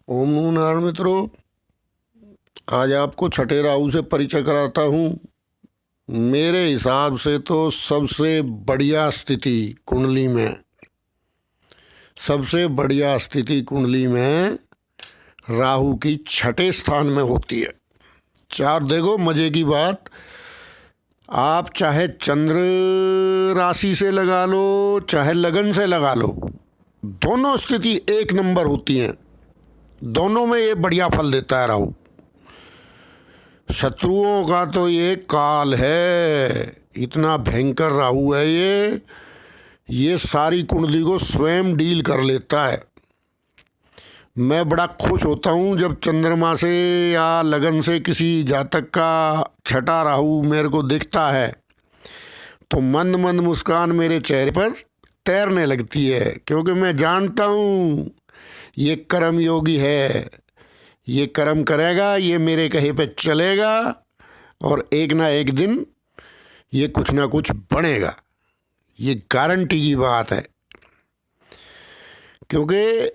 ओम नमो नारायण मित्रों, आज आपको छठे राहु से परिचय कराता हूँ। मेरे हिसाब से तो सबसे बढ़िया स्थिति कुंडली में राहु की छठे स्थान में होती है। चार देखो मजे की बात, आप चाहे चंद्र राशि से लगा लो चाहे लगन से लगा लो, दोनों स्थिति एक नंबर होती हैं। दोनों में ये बढ़िया फल देता है राहु। शत्रुओं का तो ये काल है, इतना भयंकर राहु है ये सारी कुंडली को स्वयं डील कर लेता है। मैं बड़ा खुश होता हूँ जब चंद्रमा से या लगन से किसी जातक का छठा राहु मेरे को दिखता है, तो मंद मंद मुस्कान मेरे चेहरे पर तैरने लगती है, क्योंकि मैं जानता हूँ ये कर्म योगी है, ये कर्म करेगा, ये मेरे कहे पे चलेगा और एक ना एक दिन ये कुछ ना कुछ बनेगा। ये गारंटी की बात है, क्योंकि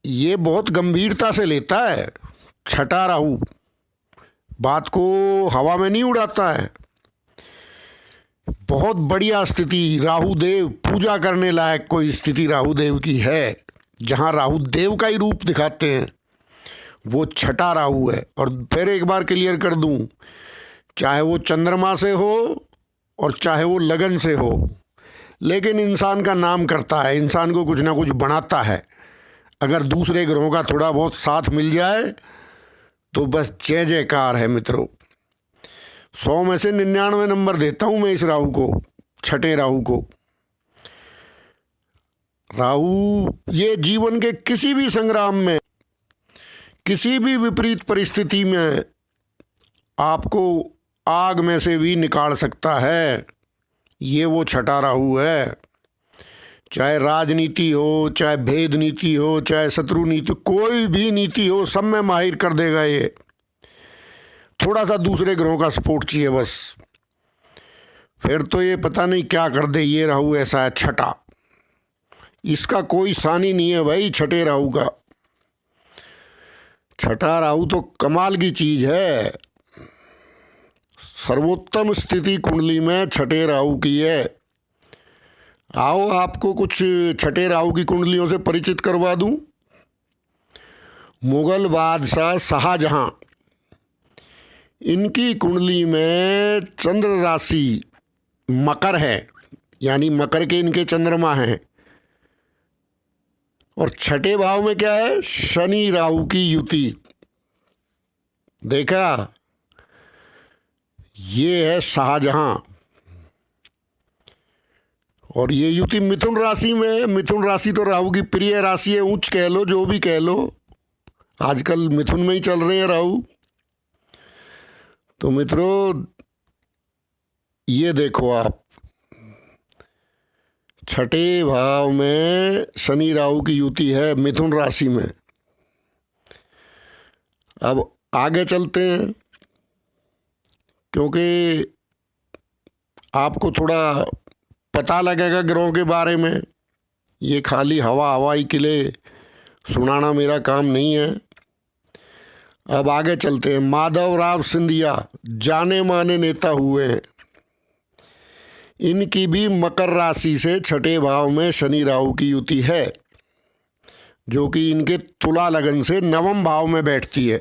ये बहुत गंभीरता से लेता है। छठा राहु बात को हवा में नहीं उड़ाता है। बहुत बढ़िया स्थिति, राहु देव पूजा करने लायक कोई स्थिति राहु देव की है। जहाँ राहु देव का ही रूप दिखाते हैं वो छठा राहु है। और फिर एक बार क्लियर कर दूं, चाहे वो चंद्रमा से हो और चाहे वो लगन से हो, लेकिन इंसान का नाम करता है, इंसान को कुछ ना कुछ बनाता है। अगर दूसरे ग्रहों का थोड़ा बहुत साथ मिल जाए तो बस जय जयकार है मित्रों। 100 में से 99 नंबर देता हूं मैं इस राहु को, छठे राहु को। राहु ये जीवन के किसी भी संग्राम में, किसी भी विपरीत परिस्थिति में आपको आग में से भी निकाल सकता है। ये वो छठा राहु है। चाहे राजनीति हो, चाहे भेद नीति हो, चाहे शत्रु नीति, कोई भी नीति हो, सब में माहिर कर देगा ये। थोड़ा सा दूसरे ग्रहों का सपोर्ट चाहिए बस, फिर तो ये पता नहीं क्या कर दे। ये राहु ऐसा है छठा, इसका कोई सानी नहीं है भाई। छठे राहु का, छठा राहु तो कमाल की चीज है। सर्वोत्तम स्थिति कुंडली में छठे राहु की है। आओ आपको कुछ छठे राहु की कुंडलियों से परिचित करवा दूं। मुगल बादशाह शाहजहां, इनकी कुंडली में चंद्र राशि मकर है, यानी मकर के इनके चंद्रमा हैं। और छठे भाव में क्या है? शनि राहु की युति। देखा, ये है शाहजहां। और ये युति मिथुन राशि में। मिथुन राशि तो राहु की प्रिय राशि है, उच्च कह लो, जो भी कह लो, आजकल मिथुन में ही चल रहे हैं राहु। तो मित्रों ये देखो आप, छठे भाव में शनि राहु की युति है मिथुन राशि में। अब आगे चलते हैं, क्योंकि आपको थोड़ा पता लगेगा ग्रहों के बारे में। ये खाली हवाई के लिए सुनाना मेरा काम नहीं है। अब आगे चलते हैं। माधवराव सिंधिया जाने माने नेता हुए हैं। इनकी भी मकर राशि से छठे भाव में शनि राहु की युति है, जो कि इनके तुला लगन से नवम भाव में बैठती है।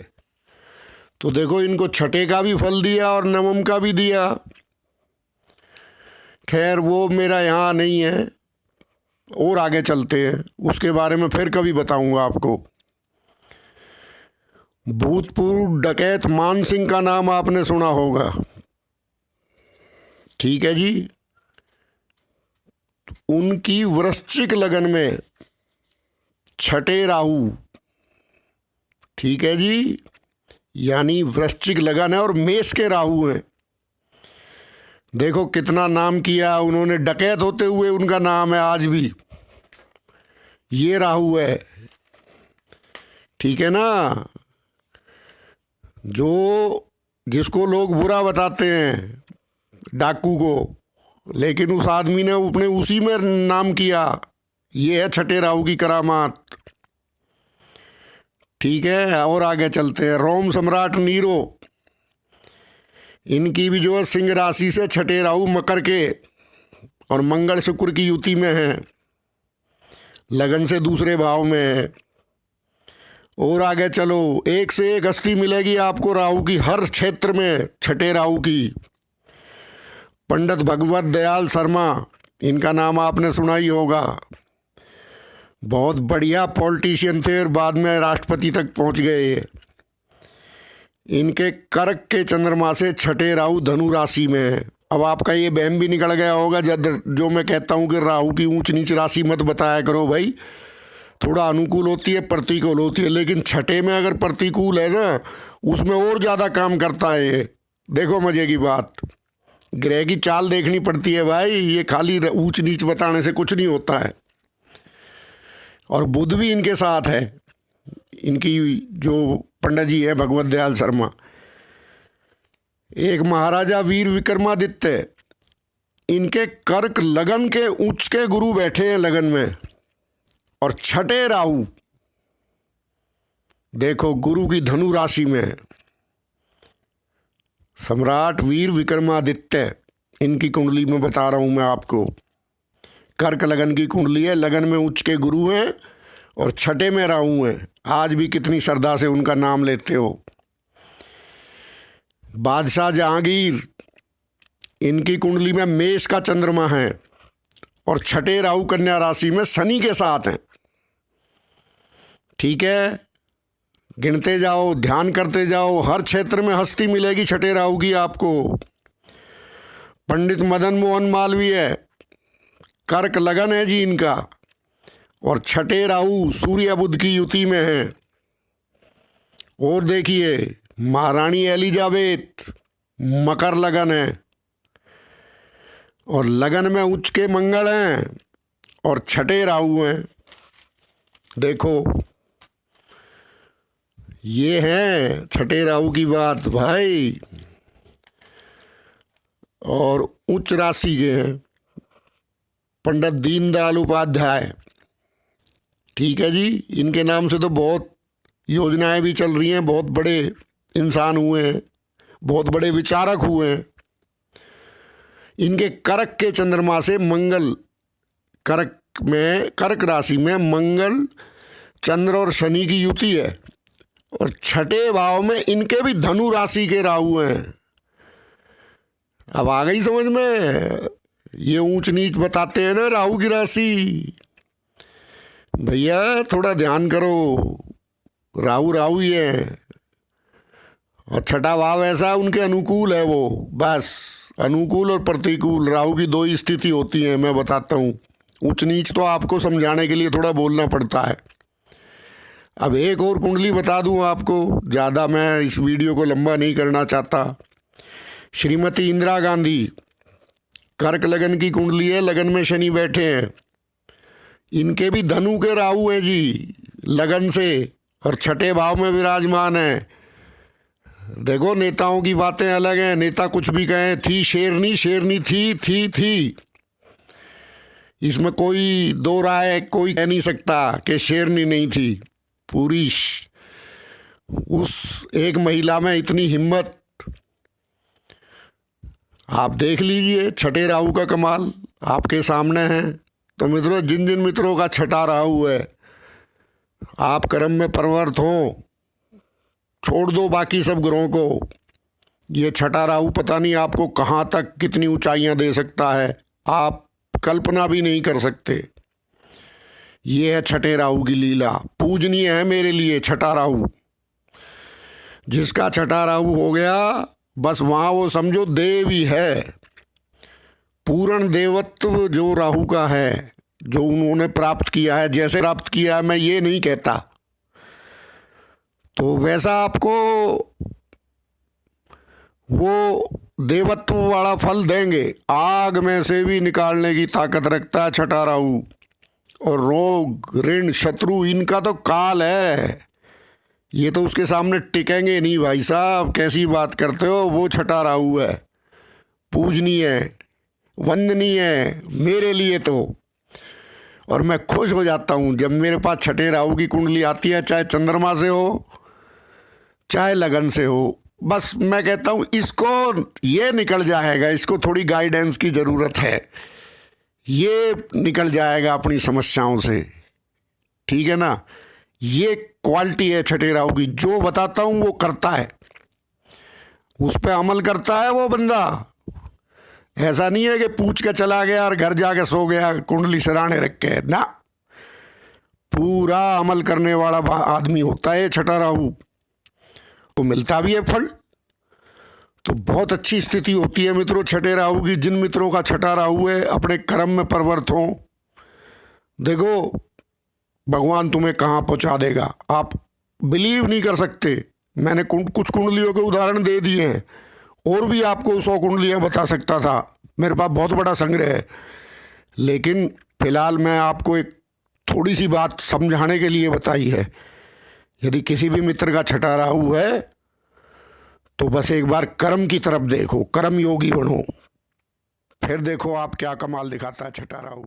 तो देखो, इनको छठे का भी फल दिया और नवम का भी दिया। खैर वो मेरा यहाँ नहीं है, और आगे चलते हैं, उसके बारे में फिर कभी बताऊंगा आपको। भूतपूर्व डकैत मान सिंह का नाम आपने सुना होगा, ठीक है जी। उनकी वृश्चिक लगन में छठे राहु, ठीक है जी, यानी वृश्चिक लगन है और मेष के राहु हैं। देखो कितना नाम किया उन्होंने, डकैत होते हुए उनका नाम है आज भी। ये राहु है, ठीक है ना। जो जिसको लोग बुरा बताते हैं, डाकू को, लेकिन उस आदमी ने अपने उसी में नाम किया। ये है छठे राहु की करामात। ठीक है, और आगे चलते हैं। रोम सम्राट नीरो, इनकी भी जो है सिंह राशि से छठे राहु मकर के और मंगल शुक्र की युति में है, लगन से दूसरे भाव में है। और आगे चलो, एक से एक हस्ती मिलेगी आपको राहु की हर क्षेत्र में, छठे राहु की। पंडित भगवत दयाल शर्मा, इनका नाम आपने सुना ही होगा। बहुत बढ़िया पॉलिटिशियन थे और बाद में राष्ट्रपति तक पहुंच गए। इनके कर्क के चंद्रमा से छठे राहु धनु राशि में है। अब आपका ये बहम भी निकल गया होगा जो मैं कहता हूँ कि राहु की ऊंच नीच राशि मत बताया करो भाई, थोड़ा अनुकूल होती है प्रतिकूल होती है, लेकिन छठे में अगर प्रतिकूल है ना, उसमें और ज़्यादा काम करता है ये। देखो मज़े की बात, ग्रह की चाल देखनी पड़ती है भाई, ये खाली ऊंच नीच बताने से कुछ नहीं होता है। और बुध भी इनके साथ है, इनकी जो पंडित जी है भगवत दयाल शर्मा। एक महाराजा वीर विक्रमादित्य, इनके कर्क लगन के उच्च के गुरु बैठे हैं लगन में, और छठे राहु देखो गुरु की धनु राशि में है। सम्राट वीर विक्रमादित्य, इनकी कुंडली में बता रहा हूं मैं आपको। कर्क लगन की कुंडली है, लगन में उच्च के गुरु हैं और छठे में राहु हैं। आज भी कितनी श्रद्धा से उनका नाम लेते हो। बादशाह जहांगीर, इनकी कुंडली में मेष का चंद्रमा है और छठे राहु कन्या राशि में शनि के साथ हैं। ठीक है, गिनते जाओ, ध्यान करते जाओ, हर क्षेत्र में हस्ती मिलेगी छठे राहु की आपको। पंडित मदन मोहन मालवीय, कर्क लगन है जी इनका, और छठे राहु सूर्य बुध की युति में है। और देखिए महारानी एलिजाबेथ, मकर लगन है और लगन में उच्च के मंगल हैं और छठे राहु हैं। देखो ये है छठे राहु की बात भाई। और उच्च राशि के हैं पंडित दीनदयाल उपाध्याय। ठीक है जी, इनके नाम से तो बहुत योजनाएं भी चल रही हैं, बहुत बड़े इंसान हुए हैं, बहुत बड़े विचारक हुए हैं। इनके कर्क के चंद्रमा से मंगल, कर्क राशि में मंगल, चंद्र और शनि की युति है और छठे भाव में इनके भी धनु राशि के राहु हैं। अब आ गई समझ में, ये ऊंच नीच बताते हैं ना राहु की राशि। भैया थोड़ा ध्यान करो, राहु राहु ही है और छठा भाव ऐसा उनके अनुकूल है वो, बस अनुकूल और प्रतिकूल राहु की दो ही स्थिति होती है। मैं बताता हूँ, ऊंच नीच तो आपको समझाने के लिए थोड़ा बोलना पड़ता है। अब एक और कुंडली बता दूं आपको, ज़्यादा मैं इस वीडियो को लंबा नहीं करना चाहता। श्रीमती इंदिरा गांधी, कर्क लगन की कुंडली है, लगन में शनि बैठे हैं। इनके भी धनु के राहु है जी लगन से और छठे भाव में विराजमान है। देखो नेताओं की बातें अलग हैं, नेता कुछ भी कहें, थी शेरनी, शेरनी थी। इसमें कोई दो राय कोई कह नहीं सकता कि शेरनी नहीं थी। पूरी उस एक महिला में इतनी हिम्मत, आप देख लीजिए छठे राहु का कमाल आपके सामने है। तो मित्रों, जिन जिन मित्रों का छठा राहु है, आप कर्म में परवर्त हो, छोड़ दो बाकी सब ग्रहों को। ये छठा राहु पता नहीं आपको कहाँ तक कितनी ऊंचाइयां दे सकता है, आप कल्पना भी नहीं कर सकते। ये है छठे राहु की लीला, पूजनीय है मेरे लिए छठा राहु। जिसका छठा राहु हो गया बस वहाँ वो समझो देव ही है। पूर्ण देवत्व जो राहु का है, जो उन्होंने प्राप्त किया है, जैसे प्राप्त किया है, मैं ये नहीं कहता, तो वैसा आपको वो देवत्व वाला फल देंगे। आग में से भी निकालने की ताकत रखता है छठा राहु। और रोग, ऋण, शत्रु, इनका तो काल है, ये तो उसके सामने टिकेंगे नहीं भाई साहब। कैसी बात करते हो, वो छठा राहु है, पूजनीय है, वंदनीय है मेरे लिए तो। और मैं खुश हो जाता हूँ जब मेरे पास छठे राहु की कुंडली आती है, चाहे चंद्रमा से हो चाहे लगन से हो। बस मैं कहता हूँ इसको ये निकल जाएगा, इसको थोड़ी गाइडेंस की ज़रूरत है, ये निकल जाएगा अपनी समस्याओं से, ठीक है ना। ये क्वालिटी है छठे राहु की, जो बताता हूँ वो करता है, उस पर अमल करता है वो बंदा। ऐसा नहीं है कि पूछ के चला गया और घर जाके सो गया कुंडली सिराने रख के, ना, पूरा अमल करने वाला आदमी होता है छठा राहु, तो मिलता भी है फल। तो बहुत अच्छी स्थिति होती है मित्रों छठे राहु की। जिन मित्रों का छठा राहु है अपने कर्म में परवर्त हो, देखो भगवान तुम्हें कहाँ पहुँचा देगा, आप बिलीव नहीं कर सकते। मैंने कुछ कुंडलियों के उदाहरण दे दिए हैं, और भी आपको 100 कुंडलियाँ बता सकता था, मेरे पास बहुत बड़ा संग्रह है। लेकिन फिलहाल मैं आपको एक थोड़ी सी बात समझाने के लिए बताई है। यदि किसी भी मित्र का छठा राहु है तो बस एक बार कर्म की तरफ देखो, कर्म योगी बनो, फिर देखो आप क्या कमाल दिखाता है छठा राहु।